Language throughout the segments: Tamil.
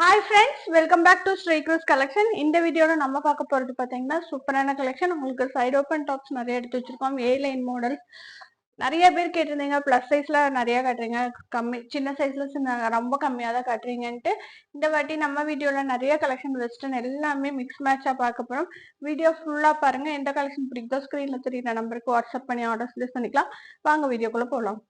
Hi friends, welcome back to Stray Cruise Collection. இந்த வீடியோல நம்ம பார்க்க போறது பாத்தீங்கன்னா சூப்பரான கலெக்ஷன். உங்களுக்கு சைடு ஓபன் டாப்ஸ் நிறைய எடுத்து வச்சிருக்கோம். ஏ லைன் மாடல் நிறைய பேர் கேட்டிருந்தீங்க. பிளஸ் சைஸ்ல நிறைய காட்டுறீங்க, கம்மி சின்ன சைஸ்ல ரொம்ப கம்மியா தான் காட்டுறீங்கன்ட்டு இந்த வாட்டி நம்ம வீடியோல நிறைய கலெக்ஷன் வெஸ்டர்ன் எல்லாமே மிக்ஸ் மேட்சா பார்க்க போறோம். வீடியோ ஃபுல்லா பாருங்க. எந்த கலெக்ஷன் பிடிக்குதோ ஸ்கிரீன்ல தெரியுற நம்பருக்கு வாட்ஸ்அப் பண்ணி ஆர்டர்ஸ் பிளேஸ் பண்ணிக்கலாம். வாங்க வீடியோக்குள்ள போகலாம்.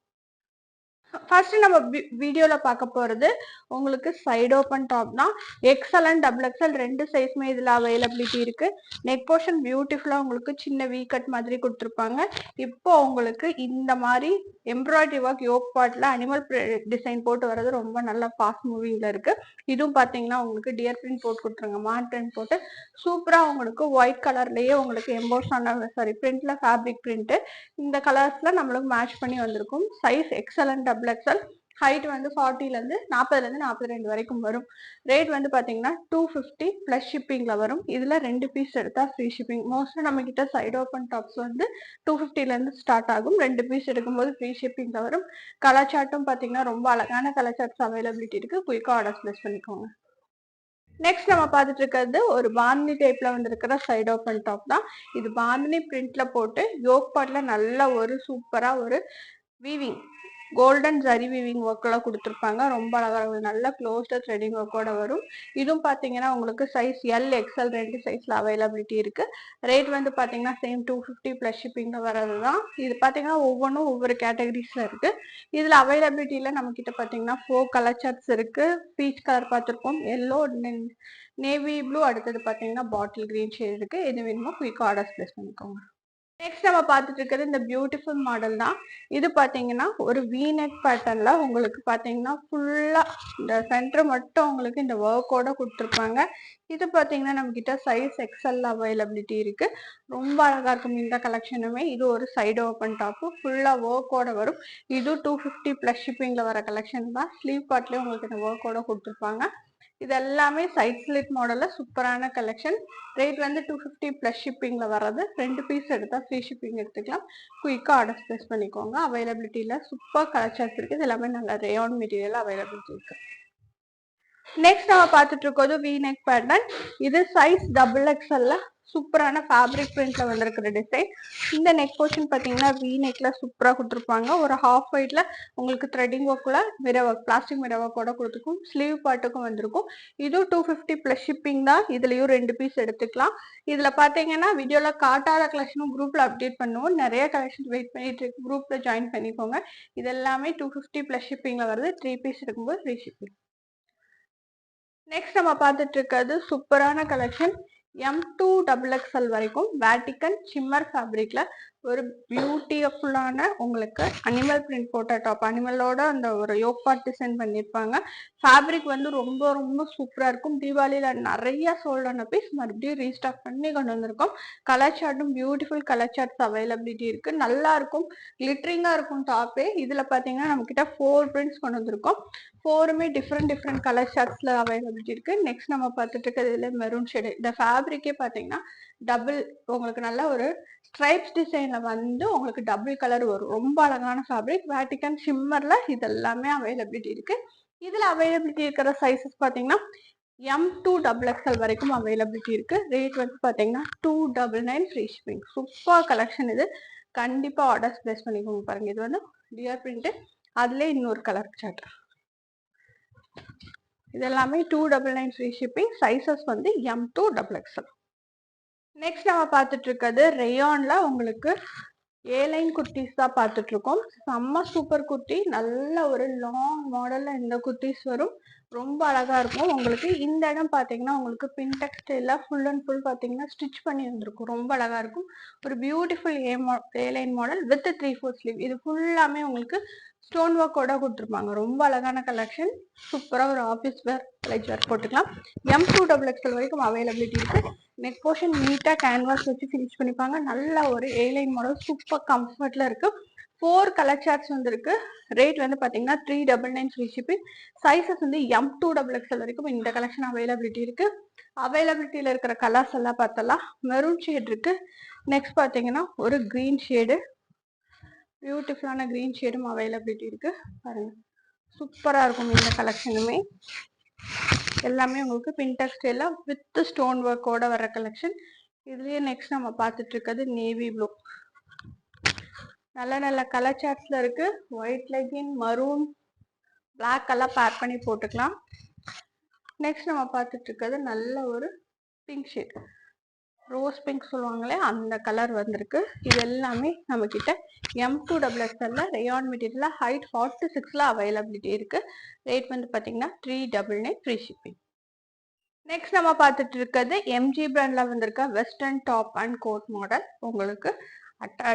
ஃபர்ஸ்ட் நம்ம வீடியோல பார்க்க போறது உங்களுக்கு சைடு ஓபன் டாப் தான். எக்ஸ்எல் அண்ட் டபுள் எக்ஸ்எல் ரெண்டு சைஸ்மே இதுல அவைலபிலிட்டி இருக்கு. நெக் போர்ஷன் பியூட்டிஃபுல்லா உங்களுக்கு சின்ன வீ கட் மாதிரி கொடுத்துருப்பாங்க. இப்போ உங்களுக்கு இந்த மாதிரி எம்ப்ராய்டரி ஒர்க் யோக் பார்ட்ல அனிமல் டிசைன் போட்டு வர்றது ரொம்ப நல்லா ஃபாஸ்ட் மூவிங்ல இருக்கு. இதுவும் பாத்தீங்கன்னா உங்களுக்கு டியர் பிரிண்ட் போட்டு கொடுத்துருங்க, மான் பிரிண்ட் போட்டு சூப்பரா உங்களுக்கு ஒயிட் கலர்லயே உங்களுக்கு எம்போஸ் ஆன பிரிண்ட்ல ஃபேப்ரிக் பிரிண்ட் இந்த கலர்ஸ்ல நம்மளுக்கு மேட்ச் பண்ணி வந்திருக்கும். Size XL and double XL. Height வந்து 40ல இருந்து 40ல இருந்து 42 வரைக்கும் வரும். ரேட் வந்து பாத்தீங்கன்னா 250 பிளஸ் ஷிப்பிங்ல வரும். இதுல 2 பீஸ் எடுத்தா ஃப்ரீ ஷிப்பிங். மோஸ்ட்லி நம்ம கிட்ட சைடு ஓபன் டாப்ஸ் வந்து 250ல இருந்து ஸ்டார்ட் ஆகும். 2 பீஸ் எடுக்கும்போது ஃப்ரீ ஷிப்பிங்ல வரும். கலர் சார்ட்டும் பாத்தீங்கன்னா ரொம்ப அழகான கலர் சார்ட்ஸ் அவைலபிலிட்டி இருக்கு. குயிக்கா ஆர்டர்ஸ் பிளேஸ் பண்ணிக்கோங்க. நெக்ஸ்ட் நம்ம பார்த்துட்டு இருக்கிறது ஒரு பாந்தினி டைப்ல வந்திருக்கிற சைடு ஓபன் டாப் தான். இது பாந்தினி பிரிண்ட்ல போட்டு யோக் பார்ட்ல நல்ல ஒரு சூப்பரா ஒரு weaving golden zari weaving work எல்லாம் கொடுத்துருப்பாங்க. ரொம்ப அழகா நல்ல க்ளோஸ்ட் த்ரெடிங் ஒர்க்கோட வரும். இதுவும் பாத்தீங்கன்னா உங்களுக்கு சைஸ் எல் எக்ஸ்எல் ரெண்டு சைஸ்ல அவைலபிலிட்டி இருக்கு. ரேட் வந்து பாத்தீங்கன்னா சேம் 250 பிளஸ் ஷிப்பிங்ல வர்றதுதான். இது பாத்தீங்கன்னா ஒவ்வொன்றும் ஒவ்வொரு கேட்டகரிஸ்ல இருக்கு. இதுல அவைலபிலிட்டியில நம்ம கிட்ட பாத்தீங்கன்னா 4 கலர் சார்ட்ஸ் இருக்கு. பீச் கலர் பார்த்துருக்கோம், எல்லோ, நேவி ப்ளூ, அடுத்தது பாத்தீங்கன்னா பாட்டில் கிரீன் ஷேட் இருக்கு. எது வேணுமோ குயிக்கா ஆர்டர்ஸ் பிளேஸ் பண்ணிக்கோங்க. நெக்ஸ்ட் நம்ம பார்த்துட்டு இருக்கிறது இந்த பியூட்டிஃபுல் மாடல் தான். இது பாத்தீங்கன்னா ஒரு வீநெக் பேட்டர்ன்ல உங்களுக்கு பாத்தீங்கன்னா ஃபுல்லா இந்த சென்டர் மட்டும் உங்களுக்கு இந்த ஒர்க்கோட கொடுத்துருப்பாங்க. இது பாத்தீங்கன்னா நம்ம கிட்ட சைஸ் எக்ஸ்எல் அவைலபிலிட்டி இருக்கு. ரொம்ப அழகா இருக்கும் இந்த கலெக்ஷனுமே. இது ஒரு சைடு ஓபன் டாப் ஃபுல்லா ஒர்க்கோட வரும். இது 250 பிளஸ் ஷிப்பிங்ல வர கலெக்ஷன் தான். ஸ்லீவ் பார்ட்லயே உங்களுக்கு இந்த ஒர்க்கோட கொடுத்துருப்பாங்க. இது எல்லாமே சைட் ஸ்லிட் மாடல்ல சூப்பரான கலெக்ஷன். ரேட் வந்து 250 பிளஸ் ஷிப்பிங்ல வர்றது. 2 பீஸ் எடுத்தா ஃப்ரீ ஷிப்பிங் எடுத்துக்கலாம். குயிக்கா ஆர்டர் பிளேஸ் பண்ணிக்கோங்க. அவைலபிலிட்டியில சூப்பர் கலர் சார்ட்ஸ் இருக்கு. இது எல்லாமே நல்ல ரேயான் மெட்டீரியல் அவைலபிலிட்டி இருக்கு. நெக்ஸ்ட் நம்ம பார்த்துட்டு இருக்கிறது வி நெக் பேட்டர்ன். இது சைஸ் டபுள் எக்ஸ்எல்ல சூப்பரான ஃபேப்ரிக் பிரிண்ட்ல வந்திருக்கிற டிசைன். இந்த நெக் போர்ஷன் பாத்தீங்கன்னா வி நெக்ல சூப்பரா கொடுத்துருப்பாங்க. ஒரு ஹாஃப் ஒயிட்ல உங்களுக்கு த்ரெட்டிங் ஒர்க்ல மிரர் ஒர்க், பிளாஸ்டிக் மிரர் ஒர்க்கோட கொடுத்துருக்கும். ஸ்லீவ் பார்ட்டுக்கும் வந்திருக்கும். இதுவும் 250 பிளஸ் ஷிப்பிங் தான். இதுலயும் 2 பீஸ் எடுத்துக்கலாம். இதுல பாத்தீங்கன்னா வீடியோல காட்டாத கலெக்ஷனும் குரூப்ல அப்டேட் பண்ணுவோம். நிறைய கலெக்ஷன் வெயிட் பண்ணிட்டு இருக்கு. குரூப்ல ஜாயின் பண்ணிக்கோங்க. இது எல்லாமே 250 பிளஸ் ஷிப்பிங்ல வருது. 3 பீஸ் எடுக்கும்போது ஃப்ரீ ஷிப்பிங். நெக்ஸ்ட் நம்ம பார்த்துட்டு இருக்கிறது சூப்பரான கலெக்ஷன். M2 டபுள் எக்ஸ்எல் வரைக்கும் வேட்டிக்கன் சிம்மர் ஃபேப்ரிக்ல ஒரு பியூட்டிஃபுல்லான உங்களுக்கு அனிமல் பிரிண்ட் போட்ட டாப். அனிமலோட அந்த ஒரு யோக் பார்ட் டிசைன் பண்ணியிருப்பாங்க. ஃபேப்ரிக் வந்து ரொம்ப ரொம்ப சூப்பரா இருக்கும். தீபாவளியில நிறைய சோல்டான பீஸ் மறுபடியும் ரீஸ்டாக் பண்ணி கொண்டு வந்திருக்கோம். கலர் சார்ட்டும் பியூட்டிஃபுல் கலர் சார்ட்ஸ் அவைலபிலிட்டி இருக்கு. நல்லா இருக்கும், கிளிட்டரிங்கா இருக்கும் டாப்பே. இதுல பாத்தீங்கன்னா நம்ம கிட்ட 4 பிரிண்ட்ஸ் கொண்டு வந்திருக்கோம். 4மே டிஃப்ரெண்ட் கலர் ஷார்ட்ஸ்ல அவைலபிலிட்டி இருக்கு. நெக்ஸ்ட் நம்ம பார்த்துட்டு இருக்கிறது இதுல மெரூன் ஷேடு. இந்த ஃபேப்ரிக்கே பாத்தீங்கன்னா டபுள் உங்களுக்கு நல்ல ஒரு ஸ்ட்ரைப்ஸ் டிசைன்ல வந்து உங்களுக்கு டபுள் கலர் வரும். ரொம்ப அழகான ஃபேப்ரிக். வேட்டிக்கன் ஷிம்மர்ல இது எல்லாமே அவைலபிலிட்டி இருக்கு. இதுல அவைலபிலிட்டி இருக்கிற சைசஸ் பாத்தீங்கன்னா M2 டபுள் எக்ஸ்எல் வரைக்கும் அவைலபிலிட்டி இருக்கு. ரேட் வந்து பாத்தீங்கன்னா 299 ஃப்ரீ ஷிப்பிங். சூப்பர் கலெக்ஷன் இது. கண்டிப்பா ஆர்டர்ஸ் பிளேஸ் பண்ணிக்கோங்க. பாருங்க, இது வந்து டியர் பிரிண்ட், அதுல இன்னொரு கலர் சார்ட். இது எல்லாமே 299 ஃப்ரீ ஷிப்பிங். சைசஸ் வந்து M2 டபுள் எக்ஸ்எல். நெக்ஸ்ட் நம்ம பார்த்துட்டு இருக்கிறது ரேயான்ல உங்களுக்கு ஏலைன் குர்த்திஸ் தான் பார்த்துட்டு இருக்கோம். செம்ம சூப்பர் குர்த்தி. நல்ல ஒரு லாங் மாடல்ல இந்த குர்த்திஸ் வரும். ரொம்ப அழகா இருக்கும். உங்களுக்கு இந்த இடம் பாத்தீங்கன்னா உங்களுக்கு பின் டெக்ஸ்டைல ஃபுல் அண்ட் ஃபுல் பாத்தீங்கன்னா ஸ்டிச் பண்ணி வந்திருக்கும். ரொம்ப அழகா இருக்கும். ஒரு beautiful airline model with 3/4 sleeve. இது ஃபுல்லாமே உங்களுக்கு ஸ்டோன் ஒர்க்கோட கொடுத்துருப்பாங்க. ரொம்ப அழகான கலெக்ஷன். சூப்பரா ஒரு ஆஃபீஸ் வேர், காலேஜ் வேர் போட்டுக்கலாம். M2 டபுள் எக்ஸ்எல் வரைக்கும் அவைலபிலிட்டி இருக்கு. நெக் போர்ஷன் நீட்டா கேன்வாஸ் வச்சு ஃபினிஷ் பண்ணிப்பாங்க. நல்ல ஒரு ஏலைன் மாடல் சூப்பர் கம்ஃபர்ட்ல இருக்கு. 4 கலர் சார்ட்ஸ் வந்துருக்கு. ரேட் வந்து பாத்தீங்கன்னா 399 ஃப்ரீ ஷிப்பிங். சைசஸ் வந்து M2 டபுள் எக்ஸ்எல் வரைக்கும் இந்த கலெக்ஷன் அவைலபிலிட்டி இருக்கு. அவைலபிலிட்டியில இருக்கிற கலர்ஸ் எல்லாம் பார்த்தலாம். மெரூன் ஷேட் இருக்கு. நெக்ஸ்ட் பாத்தீங்கன்னா ஒரு கிரீன் ஷேடு, பியூட்டிஃபுல்லான கிரீன் ஷேடும் அவைலபிலிட்டி இருக்கு. பாருங்க, சூப்பரா இருக்கும் இந்த கலெக்ஷனுமே. எல்லாமே உங்களுக்கு பின்டெக்ஸ் ஸ்டைல்ல வித் ஸ்டோன் ஒர்க்கோட வர கலெக்ஷன். இதுலயே நெக்ஸ்ட் நம்ம பார்த்துட்டு இருக்கிறது நேவி ப்ளூ. நல்ல நல்ல கலர் சார்ட்ஸ்ல இருக்கு. ஒயிட் லெகின், மரூன், பிளாக் எல்லாம் பேர் பண்ணி போட்டுக்கலாம். நெக்ஸ்ட் நம்ம பார்த்துட்டு இருக்கிறது நல்ல ஒரு பிங்க் ஷேட், ரோஸ் பிங்க் சொல்லுவாங்களே அந்த கலர் வந்திருக்கு. இது எல்லாமே நம்ம கிட்ட M2XXL ரேயான் மெட்டீரியல்ல ஹைட் 46ல அவைலபிலிட்டி இருக்கு. ரேட் வந்து பாத்தீங்கன்னா 399 ஃப்ரீ ஷிப்பிங். நெக்ஸ்ட் நம்ம பார்த்துட்டு இருக்கிறது MG பிராண்ட்ல வந்திருக்க western top and code model. உங்களுக்கு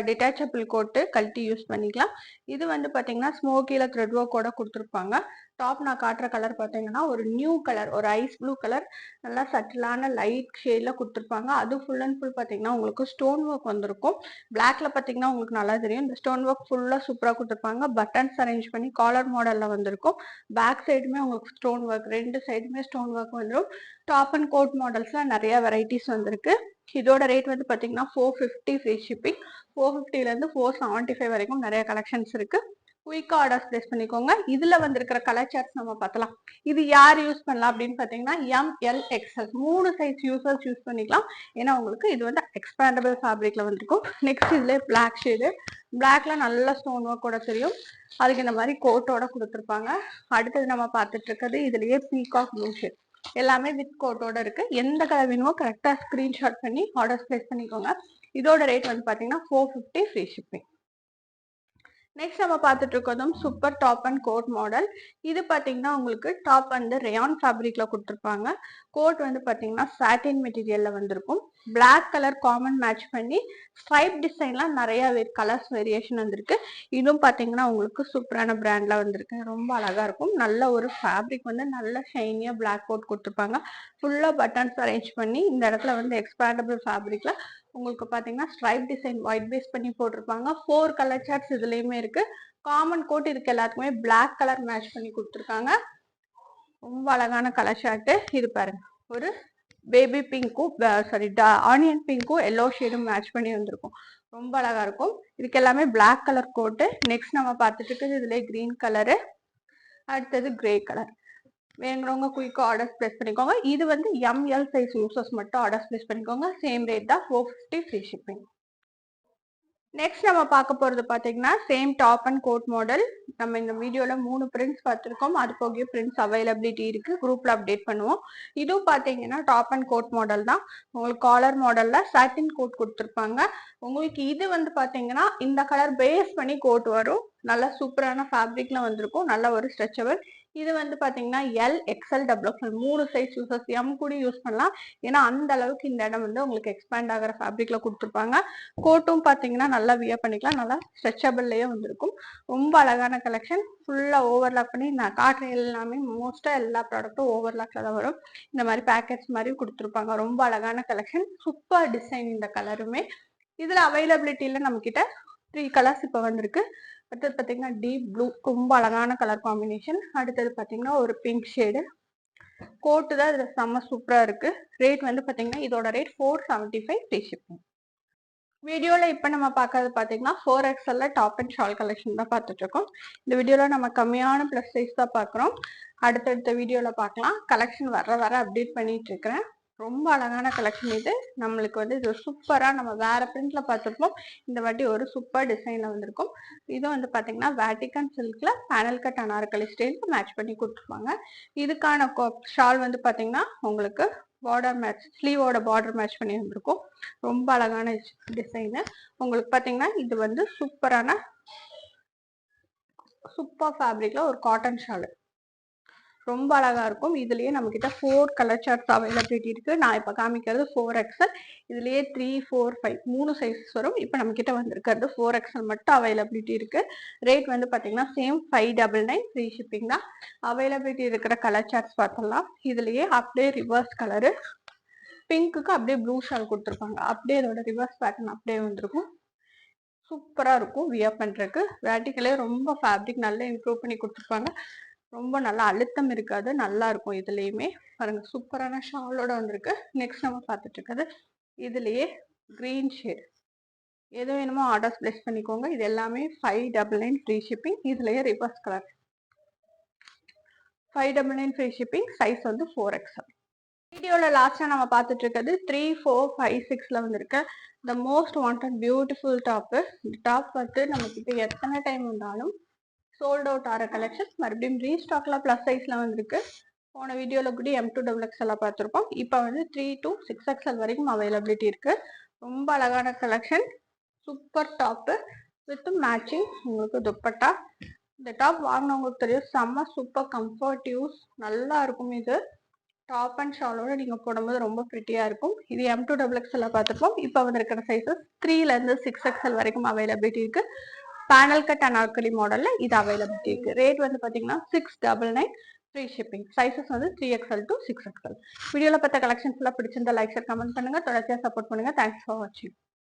டிட்டாச்சபிள் கோட்டு கழட்டி யூஸ் பண்ணிக்கலாம். இது வந்து பாத்தீங்கன்னா ஸ்மோக்கில த்ரெட் ஒர்க்கோட கொடுத்துருப்பாங்க. டாப் நான் காட்டுற கலர் பார்த்தீங்கன்னா ஒரு நியூ கலர், ஒரு ஐஸ் ப்ளூ கலர், நல்லா சட்டிலான லைட் ஷேட்ல கொடுத்துருப்பாங்க. அது ஃபுல் அண்ட் ஃபுல் பார்த்தீங்கன்னா உங்களுக்கு ஸ்டோன் ஒர்க் வந்திருக்கும். பிளாக்ல பார்த்தீங்கன்னா உங்களுக்கு நல்லா தெரியும். இந்த ஸ்டோன் ஒர்க் ஃபுல்லாக சூப்பராக கொடுத்துருப்பாங்க. பட்டன்ஸ் அரேஞ்ச் பண்ணி காலர் மாடலில் வந்திருக்கும். பேக் சைடுமே உங்களுக்கு ஸ்டோன் ஒர்க், ரெண்டு சைடுமே ஸ்டோன் ஒர்க் வந்துடும். டாப் அண்ட் கோட் மாடல்ஸ்லாம் நிறைய வெரைட்டிஸ் வந்திருக்கு. இதோட ரேட் வந்து பார்த்தீங்கன்னா 450 ஃப்ரீ ஷிப்பிங். 450லேருந்து 475 வரைக்கும் நிறைய கலெக்ஷன்ஸ் இருக்கு. குயிக்காக ஆர்டர்ஸ் பிளேஸ் பண்ணிக்கோங்க. இதுல வந்திருக்கிற கலர் சார்ட்ஸ் நம்ம பார்த்தலாம். இது யார் யூஸ் பண்ணலாம் அப்படின்னு பார்த்தீங்கன்னா MLXL 3 சைஸ் யூசர்ஸ் யூஸ் பண்ணிக்கலாம். ஏன்னா உங்களுக்கு இது வந்து எக்ஸ்பேண்டபிள் ஃபேப்ரிக்ல வந்திருக்கும். நெக்ஸ்ட் இதுல பிளாக் ஷேடு, பிளாக்ல நல்ல ஸ்டோன் ஒர்க் கூட தெரியும். அதுக்கு இந்த மாதிரி கோட்டோட கொடுத்துருப்பாங்க. அடுத்தது நம்ம பார்த்துட்டு இருக்கிறது இதுலயே பீகாக் ப்ளூ ஷேட், எல்லாமே வித் கோட்டோட இருக்கு. எந்த கலர் வேணுமோ கரெக்டா ஸ்கிரீன்ஷாட் பண்ணி ஆர்டர்ஸ் பிளேஸ் பண்ணிக்கோங்க. இதோட ரேட் வந்து பாத்தீங்கன்னா 450 ஃப்ரீ ஷிப்பிங். நெக்ஸ்ட் நம்ம பார்த்துட்டு இருக்கிறதும் super top and code model. இது பார்த்தீங்கன்னா உங்களுக்கு டாப் வந்து ரேயான் ஃபேப்ரிக்ல கொடுத்துருப்பாங்க. கோட் வந்து பார்த்தீங்கன்னா சாட்டின் மெட்டீரியல்ல வந்திருக்கும். பிளாக் கலர் காமன் மேட்ச் பண்ணி ஸ்ட்ரைப் டிசைன்லாம் நிறைய கலர்ஸ் வேரியேஷன் வந்திருக்கு. இதுவும் பார்த்தீங்கன்னா உங்களுக்கு சூப்பரான பிராண்ட்ல வந்திருக்கு. ரொம்ப அழகா இருக்கும். நல்ல ஒரு ஃபேப்ரிக் வந்து நல்ல ஷைனியா பிளாக் கோட் கொடுத்துருப்பாங்க. ஃபுல்லா பட்டன்ஸ் அரேஞ்ச் பண்ணி இந்த இடத்துல வந்து எக்ஸ்பேண்டபிள் ஃபேப்ரிக்ல உங்களுக்கு பாத்தீங்கன்னா ஸ்ட்ரைப் டிசைன் ஒயிட் பேஸ் பண்ணி போட்டிருப்பாங்க. 4 கலர் சார்ட்ஸ் இதுலயுமே இருக்கு. காமன் கோட் இருக்கு எல்லாத்துக்குமே பிளாக் கலர் மேட்ச் பண்ணி கொடுத்துருக்காங்க. ரொம்ப அழகான கலர் சார்ட். இது பாருங்க, ஒரு பேபி பிங்க்கும் சாரி ஆனியன் பிங்க்கும் எல்லோ ஷேடும் மேட்ச் பண்ணி வந்திருக்கும். ரொம்ப அழகா இருக்கும். இதுக்கு எல்லாமே பிளாக் கலர் கோட்டு. நெக்ஸ்ட் நம்ம பார்த்துட்டு இருக்கிறது இதுல கிரீன் கலரு, அடுத்தது கிரே கலர். வேணுங்கிறவங்க குயிக்கா ஆர்டர்ஸ் பிளேஸ் பண்ணிக்கோங்க. இது வந்து ML சைஸ் யூசர்ஸ் மட்டும் ஆர்டர்ஸ் பிளேஸ் பண்ணிக்கோங்க. சேம் ரேட் தான் 450 ஃப்ரீ ஷிப்பிங். நெக்ஸ்ட் நம்ம பார்க்க போறது பாத்தீங்கன்னா same top and code model. நம்ம இந்த வீடியோல 3 பிரிண்ட்ஸ் பார்த்திருக்கோம். அது போக பிரிண்ட்ஸ் அவைலபிலிட்டி இருக்கு. குரூப்ல அப்டேட் பண்ணுவோம். இதுவும் பாத்தீங்கன்னா டாப் அண்ட் கோட் மாடல் தான். உங்களுக்கு காலர் மாடல்ல சாட்டின் கோட் கொடுத்துருப்பாங்க. உங்களுக்கு இது வந்து பாத்தீங்கன்னா இந்த கலர் பேஸ் பண்ணி கோட் வரும். நல்ல சூப்பரான ஃபேப்ரிக்ல வந்திருக்கும். நல்ல ஒரு ஸ்ட்ரெச்சபிள். இது வந்து பாத்தீங்கன்னா LXL XXL 3 size users M கூட யூஸ் பண்ணலாம். ஏன்னா அந்த அளவுக்கு இந்த இடம் வந்து உங்களுக்கு எக்ஸ்பேண்ட் ஆகிற ஃபேப்ரிக்ல கொடுத்துருப்பாங்க. கோட்டும் பாத்தீங்கன்னா நல்லா வியர் பண்ணிக்கலாம். நல்லா ஸ்ட்ரெச்சபிள்லயே வந்திருக்கும். ரொம்ப அழகான கலெக்ஷன். ஃபுல்லா ஓவர்லாக் பண்ணி நான் காட்டுற எல்லாமே மோஸ்டா எல்லா ப்ராடக்ட்டும் ஓவர்லாக்ல தான் வரும். இந்த மாதிரி பேக்கெட்ஸ் மாதிரி கொடுத்துருப்பாங்க. ரொம்ப அழகான கலெக்ஷன். சூப்பர் டிசைன் இந்த கலருமே. இதுல அவைலபிலிட்டியில நம்ம கிட்ட 3 கலர்ஸ் இப்போ வந்திருக்கு. அடுத்தது பாத்தீங்கன்னா டீப் ப்ளூ, ரொம்ப அழகான கலர் காம்பினேஷன். அடுத்தது பாத்தீங்கன்னா ஒரு பிங்க் ஷேடு. கோட்டு தான் இதுல செம்ம சூப்பரா இருக்கு. ரேட் வந்து பாத்தீங்கன்னா இதோட ரேட் 475 ஃப்ரீ ஷிப்பிங். வீடியோல இப்ப நம்ம பார்க்கறது பாத்தீங்கன்னா 4XL top and shawl collection தான் பார்த்துட்டு இருக்கோம். இந்த வீடியோல நம்ம கம்மியான பிளஸ் சைஸ் தான் பாக்குறோம். அடுத்தடுத்த வீடியோல பார்க்கலாம். கலெக்ஷன் வர அப்டேட் பண்ணிட்டு இருக்கிறேன். ரொம்ப அழகான கலெக்ஷன் இது. நம்மளுக்கு வந்து இது சூப்பரா நம்ம வேற பிரிண்ட்ல பார்த்துருப்போம். இந்த வாட்டி ஒரு சூப்பர் டிசைன்ல வந்திருக்கும். இது வந்து பாத்தீங்கன்னா வேட்டிகன் சில்க்ல panel cut anarkali style match பண்ணி கொடுத்துருப்பாங்க. இதுக்கான ஷால் வந்து பாத்தீங்கன்னா உங்களுக்கு பார்டர் மேட்ச், ஸ்லீவோட பார்டர் மேட்ச் பண்ணி வந்திருக்கும். ரொம்ப அழகான டிசைனு. உங்களுக்கு பாத்தீங்கன்னா இது வந்து சூப்பரான சூப்பர் ஃபேப்ரிக்ல ஒரு காட்டன் ஷால். ரொம்ப அழகா இருக்கும். இதுலயே நம்ம கிட்ட 4 கலர் சார்ட்ஸ் அவைலபிலிட்டி இருக்கு. நான் இப்ப காமிக்கிறது 4XL. இதுலயே 3, 4, 5 3 சைஸஸ் வரும். இப்ப நம்ம கிட்ட வந்திருக்கிறது 4XL மட்டும் அவைலபிலிட்டி இருக்கு. ரேட் வந்து பாத்தீங்கன்னா சேம் 599 ஃப்ரீ ஷிப்பிங் தான். அவைலபிலிட்டி இருக்கிற கலர் சார்ட்ஸ் பார்த்தலாம். இதுலயே அப்படியே ரிவர்ஸ் கலரு, பிங்க்குக்கு அப்படியே ப்ளூ ஷால் கொடுத்துருப்பாங்க. அப்படியே இதோட ரிவர்ஸ் பேட்டர்ன் அப்படியே வந்திருக்கும். சூப்பரா இருக்கும் வியர் பண்றதுக்கு. வேட்டிகளே ரொம்ப ஃபேப்ரிக் நல்லா இம்ப்ரூவ் பண்ணி கொடுத்துருப்பாங்க. ரொம்ப நல்லா அழுத்தம் இருக்காது, நல்லா இருக்கும். இதுலயுமே பாருங்க சூப்பரான ஷாலோட வந்திருக்கு. நெக்ஸ்ட் நம்ம பார்த்துட்டு இருக்கிறது இதுலயே கிரீன் ஷேட். எது வேணுமோ ஆர்டர்ஸ் பிளேஸ் பண்ணிக்கோங்க. இது எல்லாமே 599 ஃப்ரீ ஷிப்பிங். இதுலயே reverse colour 599 free shipping. Size வந்து 4XL. வீடியோல லாஸ்டா நம்ம பார்த்துட்டு இருக்கிறது 3, 4, 5, 6ல வந்திருக்கு the most wanted beautiful top. இந்த டாப் வந்து நம்ம கிட்ட எத்தனை டைம் வந்தாலும் சோல்ட் அவுட் ஆகிற கலெக்ஷன்ஸ். மறுபடியும் ரீஸ்டாக்ல ப்ளஸ் சைஸ்ல வந்திருக்கு. போன வீடியோல கூட M2XX எல்லாம் பார்த்துருப்போம். இப்போ வந்து 3 to 6XL வரைக்கும் அவைலபிலிட்டி இருக்கு. ரொம்ப அழகான collection. Super top with matching உங்களுக்கு துப்பட்டா. இந்த டாப் வாங்கினவங்களுக்கு தெரியும், செம்ம சூப்பர் கம்ஃபர்ட் யூஸ், நல்லா இருக்கும். இது டாப் அண்ட் ஷாலோட நீங்க போடும்போது ரொம்ப பிரிட்டியா இருக்கும். இது M2XX பார்த்துப்போம். இப்போ வந்து இருக்கிற சைஸஸ் 3ல இருந்து 6XL வரைக்கும் அவைலபிலிட்டி இருக்கு. பேனல் கட் அனார்கலி மாடல்ல இது அவைலபிலிட்டி இருக்கு. ரேட் வந்து பாத்தீங்கன்னா 699 ஃப்ரீ ஷிப்பிங். சைஸஸ் வந்து 3XL to 6XL. வீடியோல பார்த்த கலெக்ஷன்ஸ் எல்லாம் பிடிச்சிருந்தா லைக் ஷேர் கமெண்ட் பண்ணுங்க. தொடர்ச்சியா சப்போர்ட் பண்ணுங்க. தேங்க்ஸ் ஃபார் வாட்சிங்.